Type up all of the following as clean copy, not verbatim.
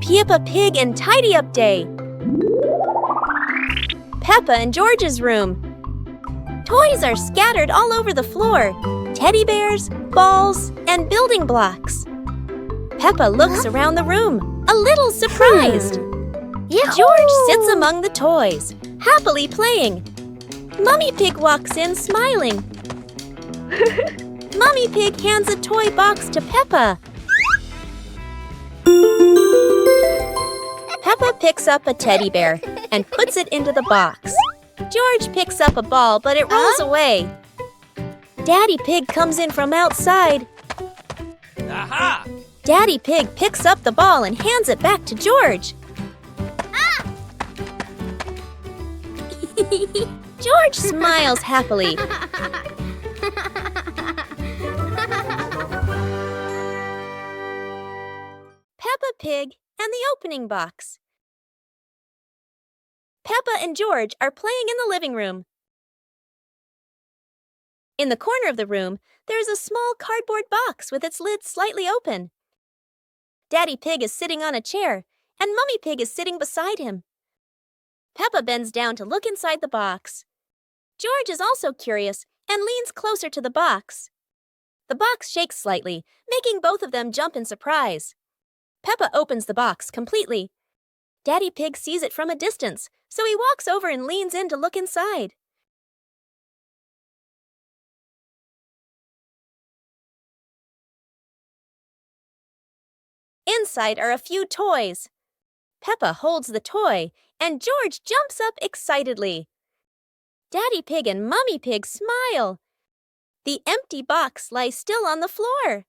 Peppa Pig and Tidy Up Day. Peppa and George's room. Toys are scattered all over the floor. Teddy bears, balls, and building blocks. Peppa looks around the room, a little surprised. George sits among the toys, happily playing. Mummy Pig walks in smiling. Mummy Pig hands a toy box to Peppa. Peppa picks up a teddy bear and puts it into the box. George picks up a ball, but it rolls away. Daddy Pig comes in from outside. Aha! Daddy Pig picks up the ball and hands it back to George. George smiles happily. Peppa Pig and the opening box. Peppa and George are playing in the living room. In the corner of the room, there is a small cardboard box with its lid slightly open. Daddy Pig is sitting on a chair, and Mummy Pig is sitting beside him. Peppa bends down to look inside the box. George is also curious and leans closer to the box. The box shakes slightly, making both of them jump in surprise. Peppa opens the box completely. Daddy Pig sees it from a distance, so he walks over and leans in to look inside. Inside are a few toys. Peppa holds the toy, and George jumps up excitedly. Daddy Pig and Mummy Pig smile. The empty box lies still on the floor.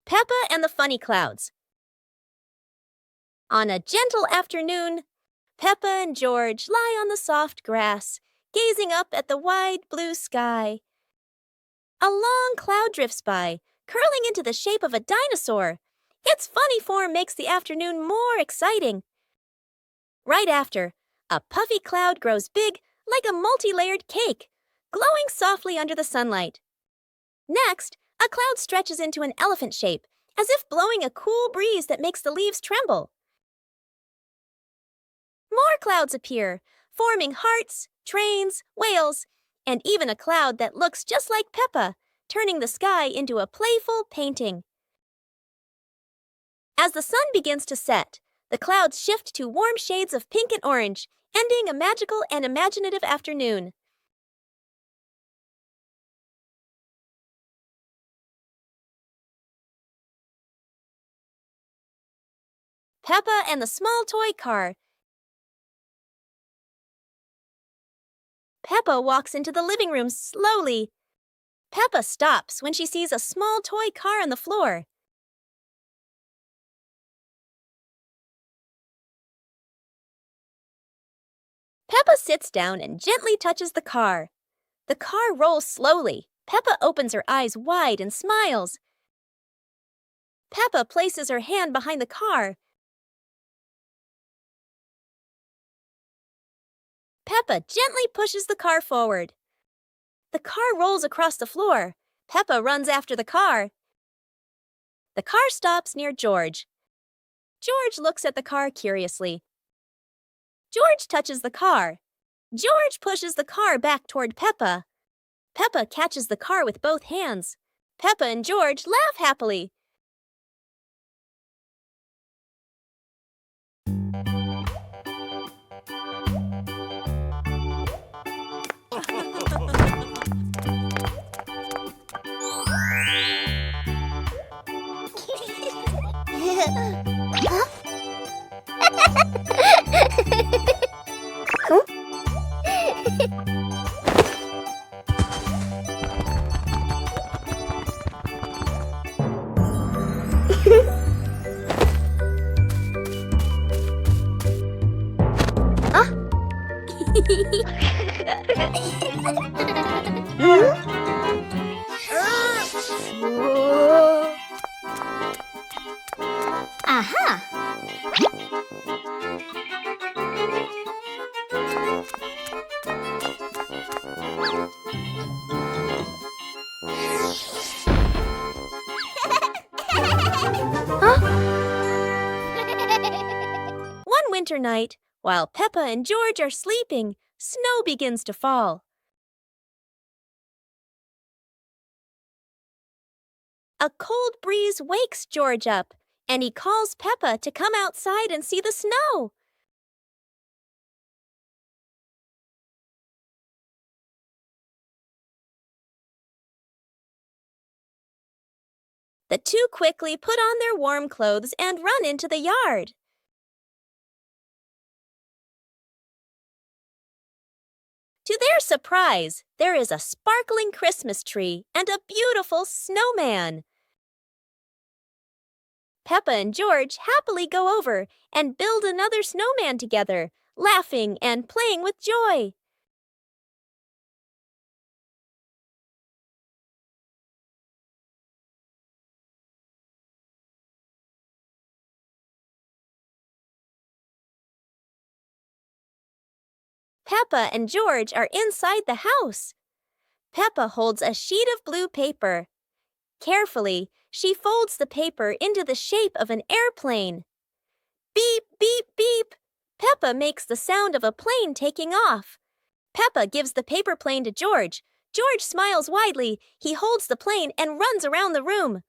Peppa and the Funny Clouds. On a gentle afternoon, Peppa and George lie on the soft grass, gazing up at the wide blue sky. A long cloud drifts by, curling into the shape of a dinosaur. Its funny form makes the afternoon more exciting. Right after, a puffy cloud grows big like a multi-layered cake, glowing softly under the sunlight. Next, a cloud stretches into an elephant shape, as if blowing a cool breeze that makes the leaves tremble. More clouds appear, forming hearts, trains, whales, and even a cloud that looks just like Peppa, turning the sky into a playful painting. As the sun begins to set, the clouds shift to warm shades of pink and orange, ending a magical and imaginative afternoon. Peppa and the Small Toy Car. Peppa walks into the living room slowly. Peppa stops when she sees a small toy car on the floor. Peppa sits down and gently touches the car. The car rolls slowly. Peppa opens her eyes wide and smiles. Peppa places her hand behind the car. Peppa gently pushes the car forward. The car rolls across the floor. Peppa runs after the car. The car stops near George. George looks at the car curiously. George touches the car. George pushes the car back toward Peppa. Peppa catches the car with both hands. Peppa and George laugh happily. Aha! One winter night, while Peppa and George are sleeping, snow begins to fall. A cold breeze wakes George up, and he calls Peppa to come outside and see the snow. The two quickly put on their warm clothes and run into the yard. To their surprise, there is a sparkling Christmas tree and a beautiful snowman. Peppa and George happily go over and build another snowman together, laughing and playing with joy. Peppa and George are inside the house. Peppa holds a sheet of blue paper. Carefully, she folds the paper into the shape of an airplane. Beep, beep, beep! Peppa makes the sound of a plane taking off. Peppa gives the paper plane to George. George smiles widely. He holds the plane and runs around the room.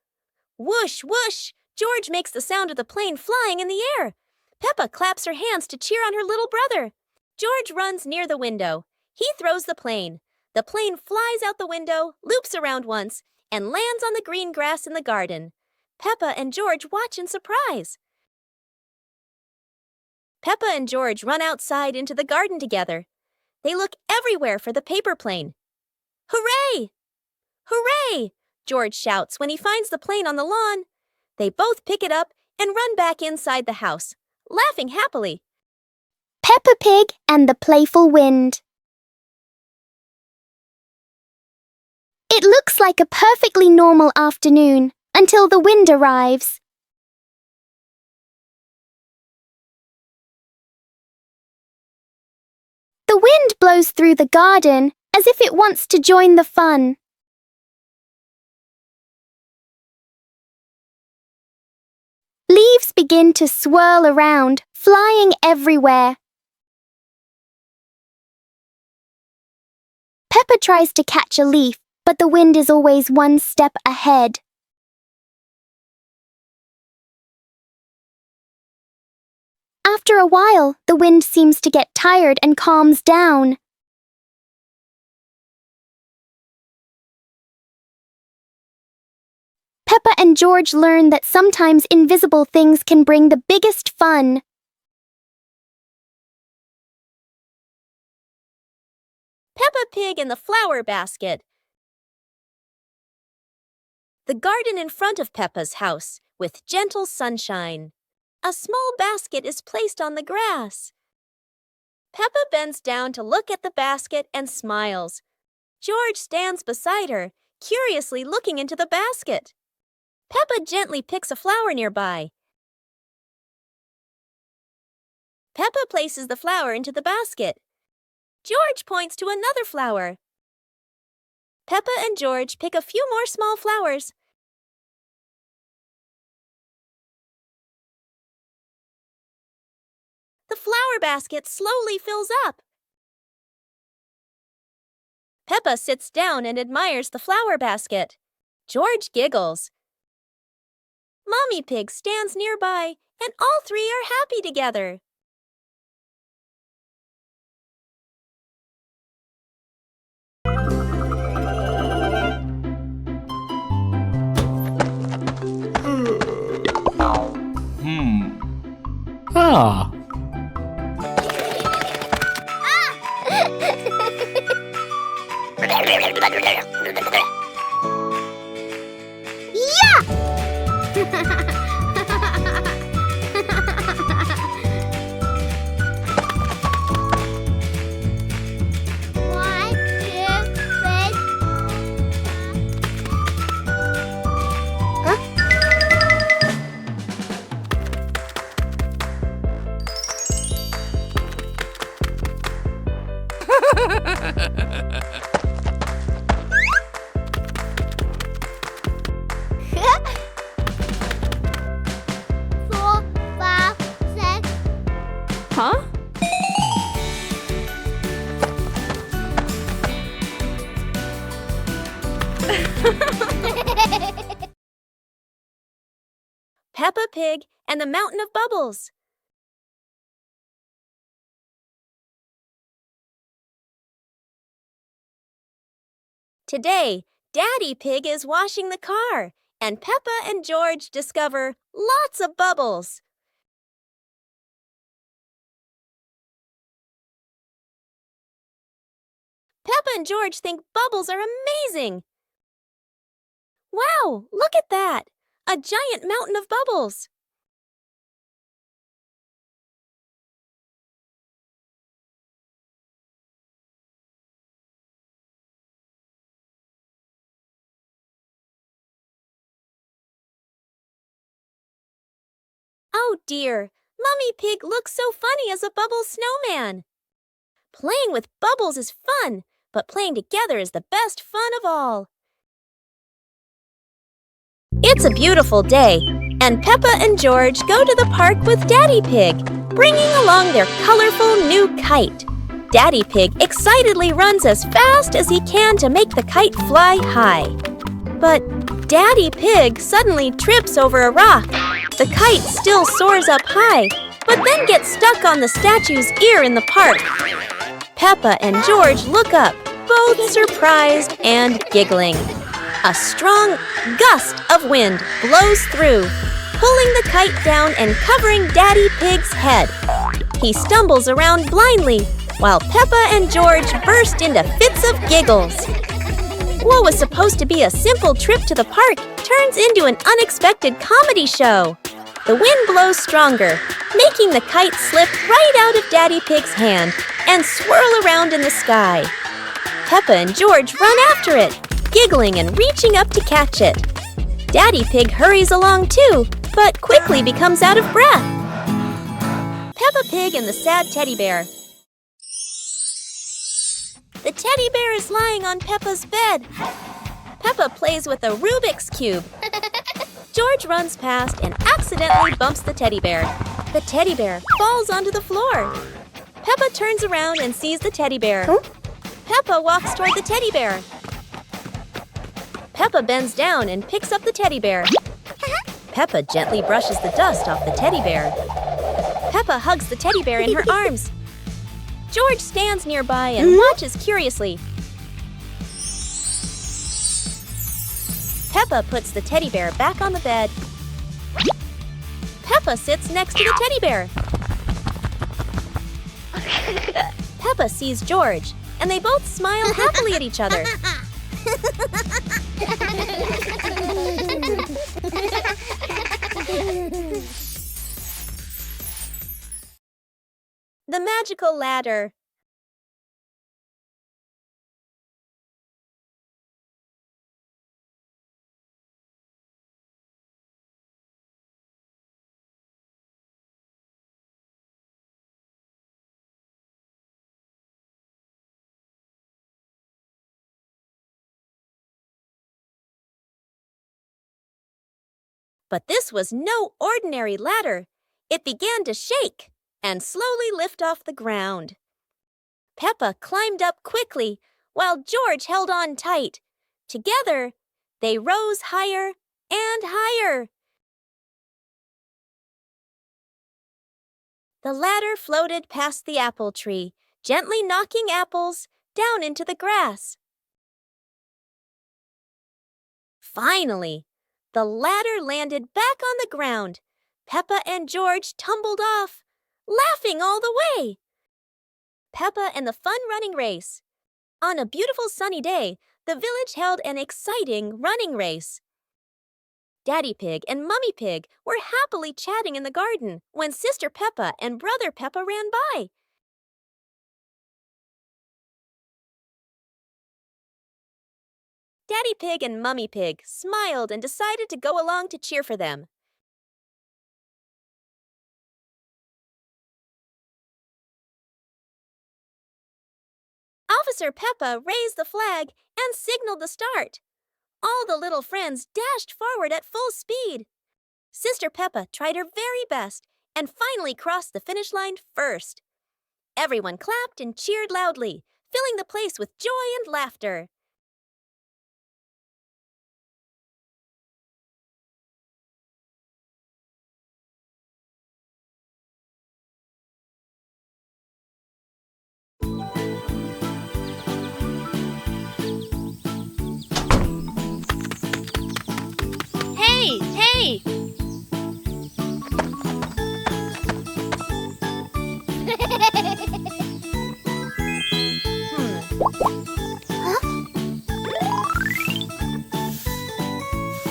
Whoosh, whoosh! George makes the sound of the plane flying in the air. Peppa claps her hands to cheer on her little brother. George runs near the window. He throws the plane. The plane flies out the window, loops around once, and lands on the green grass in the garden. Peppa and George watch in surprise. Peppa and George run outside into the garden together. They look everywhere for the paper plane. Hooray! Hooray! George shouts when he finds the plane on the lawn. They both pick it up and run back inside the house, laughing happily. Peppa Pig and the Playful Wind. It looks like a perfectly normal afternoon until the wind arrives. The wind blows through the garden as if it wants to join the fun. Leaves begin to swirl around, flying everywhere. Peppa tries to catch a leaf, but the wind is always one step ahead. After a while, the wind seems to get tired and calms down. Peppa and George learn that sometimes invisible things can bring the biggest fun. Peppa Pig in the flower basket. The garden in front of Peppa's house, with gentle sunshine. A small basket is placed on the grass. Peppa bends down to look at the basket and smiles. George stands beside her, curiously looking into the basket. Peppa gently picks a flower nearby. Peppa places the flower into the basket. George points to another flower. Peppa and George pick a few more small flowers. The flower basket slowly fills up. Peppa sits down and admires the flower basket. George giggles. Mommy Pig stands nearby, and all three are happy together. Ah. One, two, three. Four, five, six. Huh? Peppa Pig and the Mountain of Bubbles. Today, Daddy Pig is washing the car, and Peppa and George discover lots of bubbles. Peppa and George think bubbles are amazing. Wow, look at that! A giant mountain of bubbles. Oh dear, Mummy Pig looks so funny as a bubble snowman. Playing with bubbles is fun, but playing together is the best fun of all. It's a beautiful day, and Peppa and George go to the park with Daddy Pig, bringing along their colorful new kite. Daddy Pig excitedly runs as fast as he can to make the kite fly high. But Daddy Pig suddenly trips over a rock. The kite still soars up high, but then gets stuck on the statue's ear in the park. Peppa and George look up, both surprised and giggling. A strong gust of wind blows through, pulling the kite down and covering Daddy Pig's head. He stumbles around blindly, while Peppa and George burst into fits of giggles. What was supposed to be a simple trip to the park turns into an unexpected comedy show. The wind blows stronger, making the kite slip right out of Daddy Pig's hand and swirl around in the sky. Peppa and George run after it, giggling and reaching up to catch it. Daddy Pig hurries along too, but quickly becomes out of breath. Peppa Pig and the Sad Teddy Bear. The teddy bear is lying on Peppa's bed. Peppa plays with a Rubik's Cube. George runs past and accidentally bumps the teddy bear. The teddy bear falls onto the floor. Peppa turns around and sees the teddy bear. Peppa walks toward the teddy bear. Peppa bends down and picks up the teddy bear. Peppa gently brushes the dust off the teddy bear. Peppa hugs the teddy bear in her arms. George stands nearby and watches curiously. Peppa puts the teddy bear back on the bed. Peppa sits next to the teddy bear. Peppa sees George, and they both smile happily at each other. The magical ladder. But this was no ordinary ladder. It began to shake and slowly lift off the ground. Peppa climbed up quickly, while George held on tight. Together, they rose higher and higher. The ladder floated past the apple tree, gently knocking apples down into the grass. Finally, the ladder landed back on the ground. Peppa and George tumbled off, laughing all the way. Peppa and the fun running race. On a beautiful sunny day, the village held an exciting running race. Daddy Pig and Mummy Pig were happily chatting in the garden when Sister Peppa and Brother Peppa ran by. Daddy Pig and Mummy Pig smiled and decided to go along to cheer for them. Officer Peppa raised the flag and signaled the start. All the little friends dashed forward at full speed. Sister Peppa tried her very best and finally crossed the finish line first. Everyone clapped and cheered loudly, filling the place with joy and laughter. Hey, hey!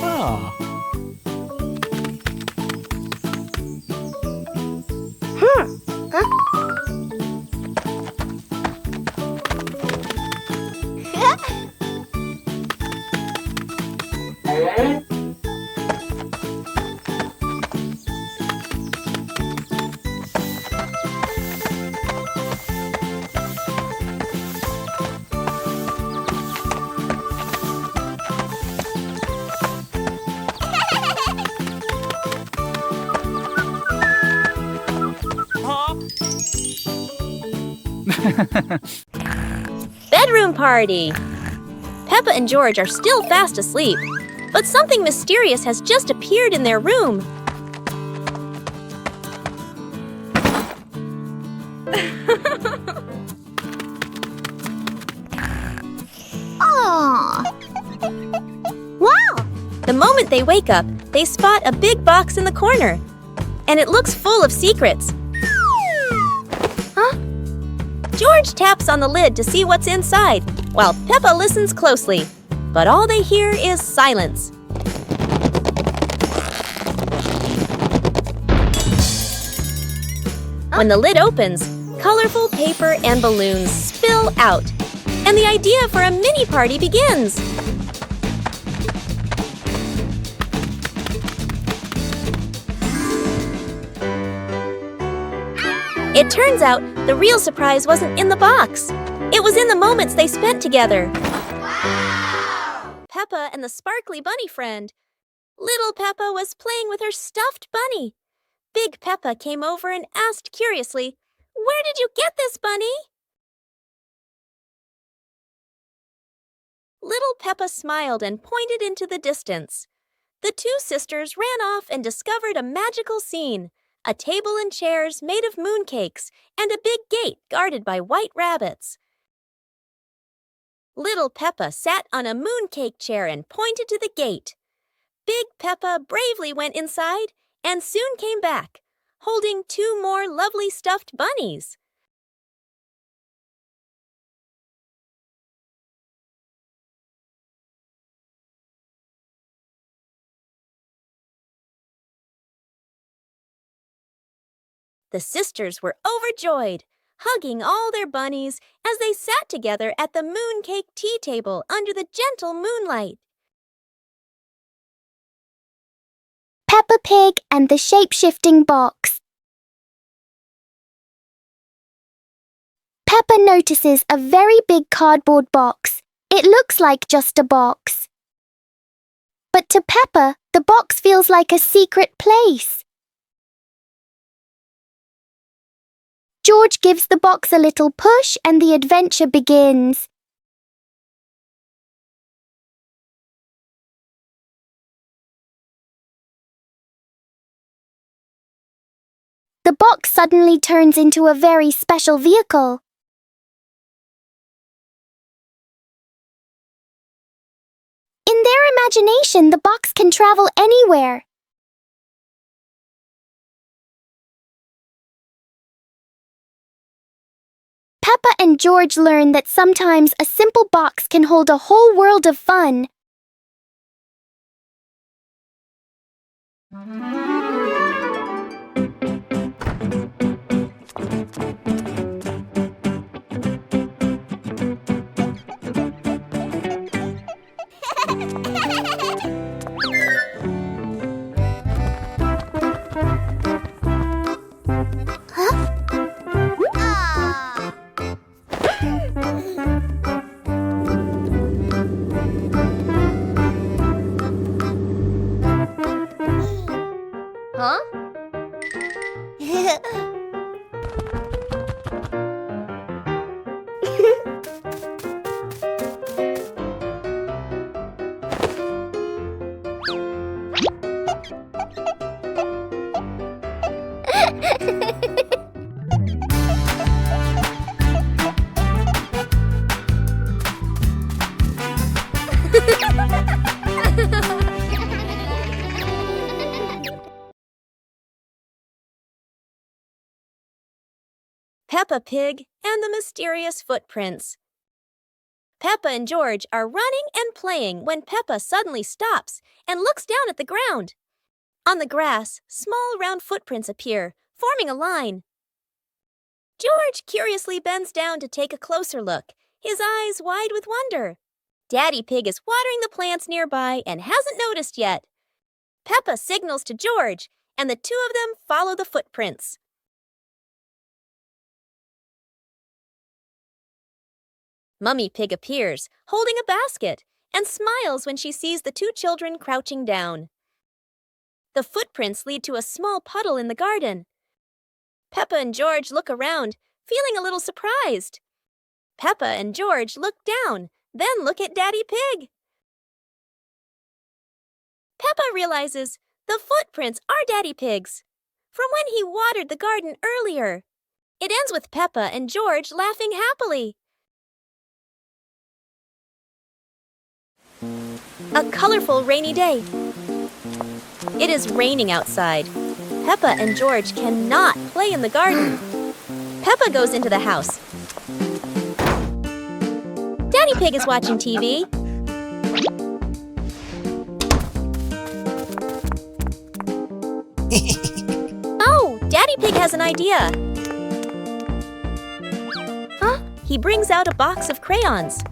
Ah. Bedroom party! Peppa and George are still fast asleep, but something mysterious has just appeared in their room. Aww. Wow! The moment they wake up, they spot a big box in the corner, and it looks full of secrets. Huh? George taps on the lid to see what's inside, while Peppa listens closely. But all they hear is silence. When the lid opens, colorful paper and balloons spill out, and the idea for a mini party begins. It turns out the real surprise wasn't in the box. It was in the moments they spent together. Wow! Peppa and the sparkly bunny friend. Little Peppa was playing with her stuffed bunny. Big Peppa came over and asked curiously, "Where did you get this, bunny?" Little Peppa smiled and pointed into the distance. The two sisters ran off and discovered a magical scene. A table and chairs made of mooncakes, and a big gate guarded by white rabbits. Little Peppa sat on a mooncake chair and pointed to the gate. Big Peppa bravely went inside and soon came back, holding two more lovely stuffed bunnies. The sisters were overjoyed, hugging all their bunnies as they sat together at the mooncake tea table under the gentle moonlight. Peppa Pig and the shape-shifting box. Peppa notices a very big cardboard box. It looks like just a box. But to Peppa, the box feels like a secret place. George gives the box a little push and the adventure begins. the box suddenly turns into a very special vehicle. In their imagination, the box can travel anywhere. Peppa and George learn that sometimes a simple box can hold a whole world of fun. Huh? Peppa Pig and the Mysterious Footprints. Peppa and George are running and playing when Peppa suddenly stops and looks down at the ground. On the grass, small round footprints appear, forming a line. George curiously bends down to take a closer look, his eyes wide with wonder. Daddy Pig is watering the plants nearby and hasn't noticed yet. Peppa signals to George, and the two of them follow the footprints. Mummy Pig appears, holding a basket, and smiles when she sees the two children crouching down. The footprints lead to a small puddle in the garden. Peppa and George look around, feeling a little surprised. Peppa and George look down, then look at Daddy Pig. Peppa realizes the footprints are Daddy Pig's, from when he watered the garden earlier. It ends with Peppa and George laughing happily. A colorful rainy day. It is raining outside. Peppa and George cannot play in the garden. Peppa goes into the house. Daddy Pig is watching TV. Oh, Daddy Pig has an idea. Huh? He brings out a box of crayons.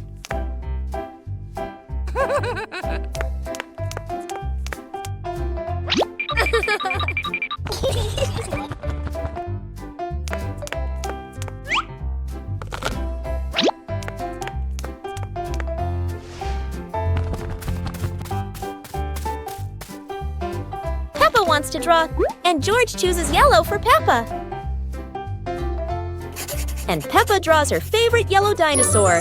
Peppa wants to draw, and George chooses yellow for Peppa. And Peppa draws her favorite yellow dinosaur.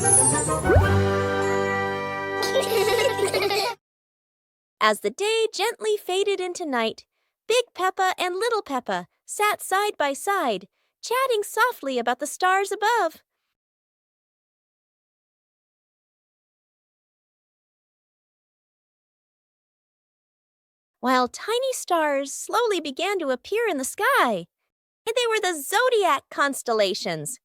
As the day gently faded into night, Big Peppa and Little Peppa sat side by side, chatting softly about the stars above. While tiny stars slowly began to appear in the sky, and they were the zodiac constellations.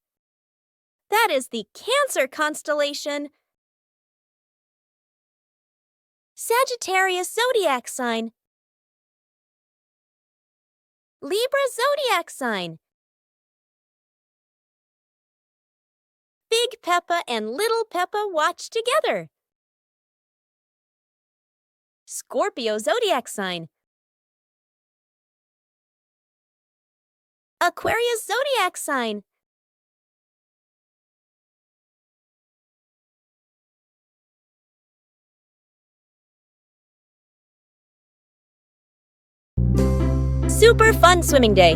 That is the Cancer constellation, Sagittarius zodiac sign, Libra zodiac sign. Big Peppa and Little Peppa watch together. Scorpio zodiac sign, Aquarius zodiac sign, Super fun swimming day.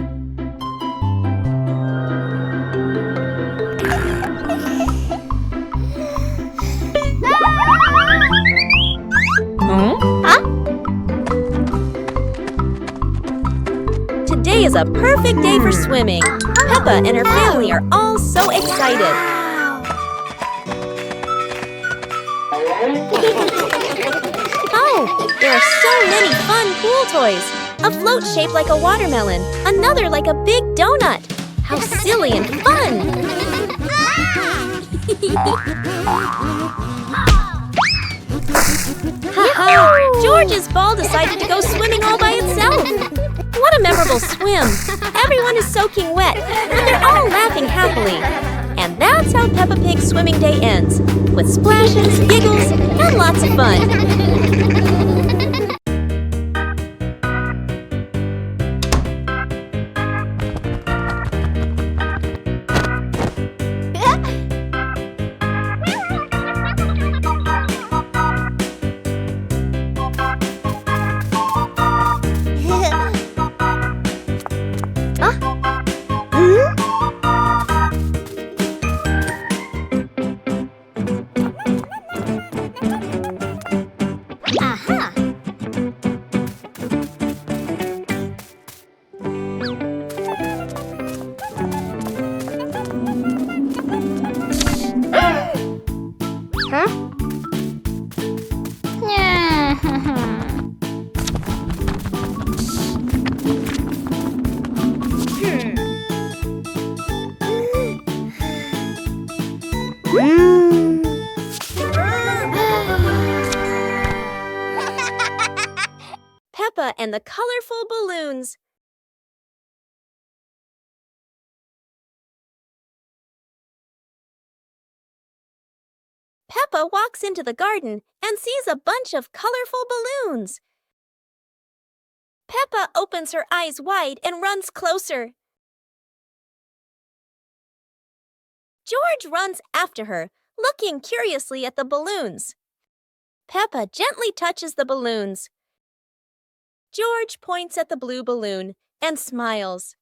Today is a perfect day for swimming. Peppa and her family are all so excited. Oh, there are so many fun pool toys. A float shaped like a watermelon, another like a big donut. How silly and fun! Ha-ha! George's ball decided to go swimming all by itself. What a memorable swim! Everyone is soaking wet, but they're all laughing happily. And that's how Peppa Pig's swimming day ends, with splashes, giggles, and lots of fun. Peppa and the colorful balloons. Peppa walks into the garden and sees a bunch of colorful balloons. Peppa opens her eyes wide and runs closer. George runs after her, looking curiously at the balloons. Peppa gently touches the balloons. George points at the blue balloon and smiles.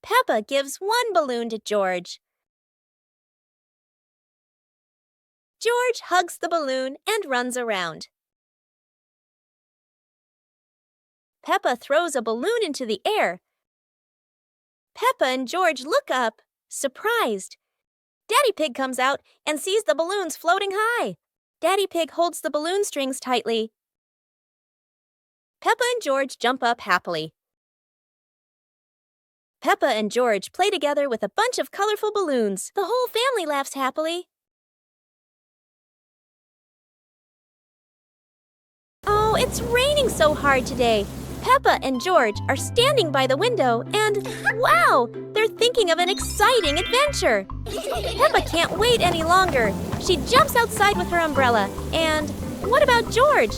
Peppa gives one balloon to George. George hugs the balloon and runs around. Peppa throws a balloon into the air. Peppa and George look up, surprised. Daddy Pig comes out and sees the balloons floating high. Daddy Pig holds the balloon strings tightly. Peppa and George jump up happily. Peppa and George play together with a bunch of colorful balloons. The whole family laughs happily. Oh, it's raining so hard today. Peppa and George are standing by the window and, wow, they're thinking of an exciting adventure. Peppa can't wait any longer. She jumps outside with her umbrella. And what about George?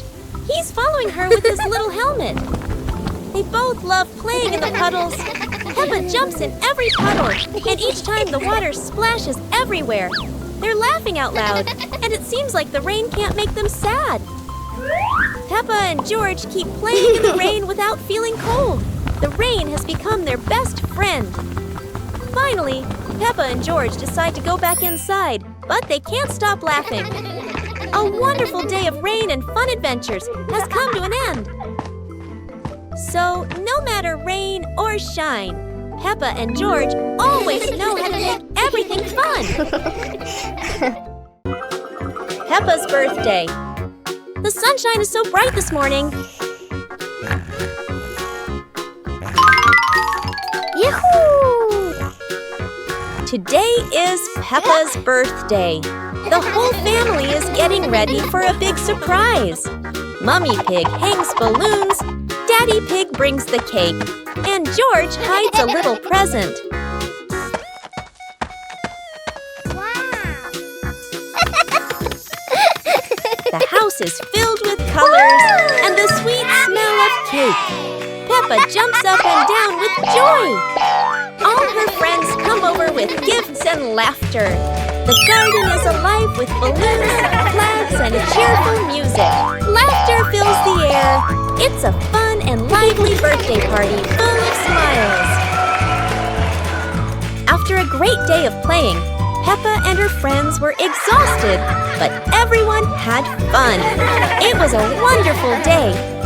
He's following her with his little helmet. They both love playing in the puddles. Peppa jumps in every puddle, and each time the water splashes everywhere. They're laughing out loud, and it seems like the rain can't make them sad. Peppa and George keep playing in the rain without feeling cold. The rain has become their best friend. Finally, Peppa and George decide to go back inside, but they can't stop laughing. A wonderful day of rain and fun adventures has come to an end. So, no matter rain or shine, Peppa and George always know how to make everything fun. Peppa's birthday. The sunshine is so bright this morning. Yahoo! Today is Peppa's birthday. The whole family is getting ready for a big surprise. Mummy Pig hangs balloons, Daddy Pig brings the cake, and George hides a little present. The house is filled with colors and the sweet smell of cake. Peppa jumps up and down with joy. All her friends come over with gifts and laughter. The garden is alive with balloons, flags, and cheerful music. Laughter fills the air. It's a fun and lively birthday party full of smiles. After a great day of playing, Peppa and her friends were exhausted, but everyone had fun. It was a wonderful day.